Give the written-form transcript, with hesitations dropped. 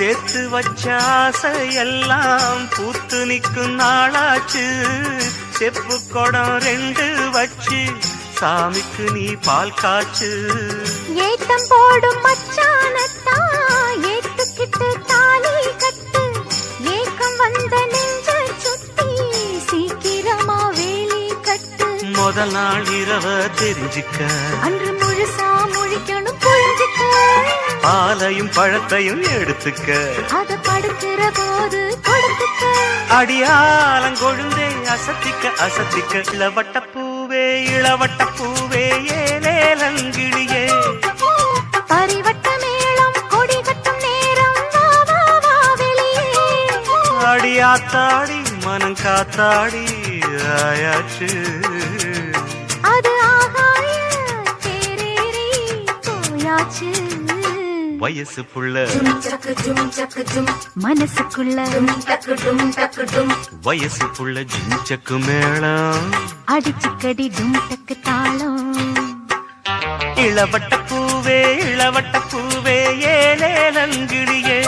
சேர்த்து வச்ச ஆசையெல்லாம் பூத்து நிற்கும் நாளாச்சு. செப்பு குடம் 2 வச்சு சாமிக்கு நீ பால் காச்சு. ஏத்தம் போடும் மச்சானத்தான் ஏத்துக்கிட்டு தாலி கட்டு. ஏக்கம் வந்த நெஞ்ச சுத்தி சீக்கிரமா வேலி கட்டு. முதல் நாள் இரவ தெரிஞ்சுக்க, அன்று முழுசா முழிக்கணும் புரிஞ்சுக்க. பாலையும் பழத்தையும் எடுத்துக்க, அத படுக்கிற போது கொடுத்துக்க. அடியாலங்கொழுந்தே அசத்திக்க அசத்திக்க. இளவட்ட பூவே இளவட்ட பூவே ஏலேலங்கிளியே. பரிவட்ட மேளம் கொடி கட்டும் நேரம் வா வா வா வெளியே. அடியாத்தாடி மனம் காத்தாடி ஆயாச்சு. அது ஆகாய தேரேறி போயாச்சு. வயசு புள்ள மனசுக்குள்ள வயசு புள்ள ஜிஞ்சக்கு மேளம் அடிச்சுக்கடி டும் டக்கு தாளம். இளவட்ட பூவே இளவட்ட பூவே ஏலேலங்கிளியே.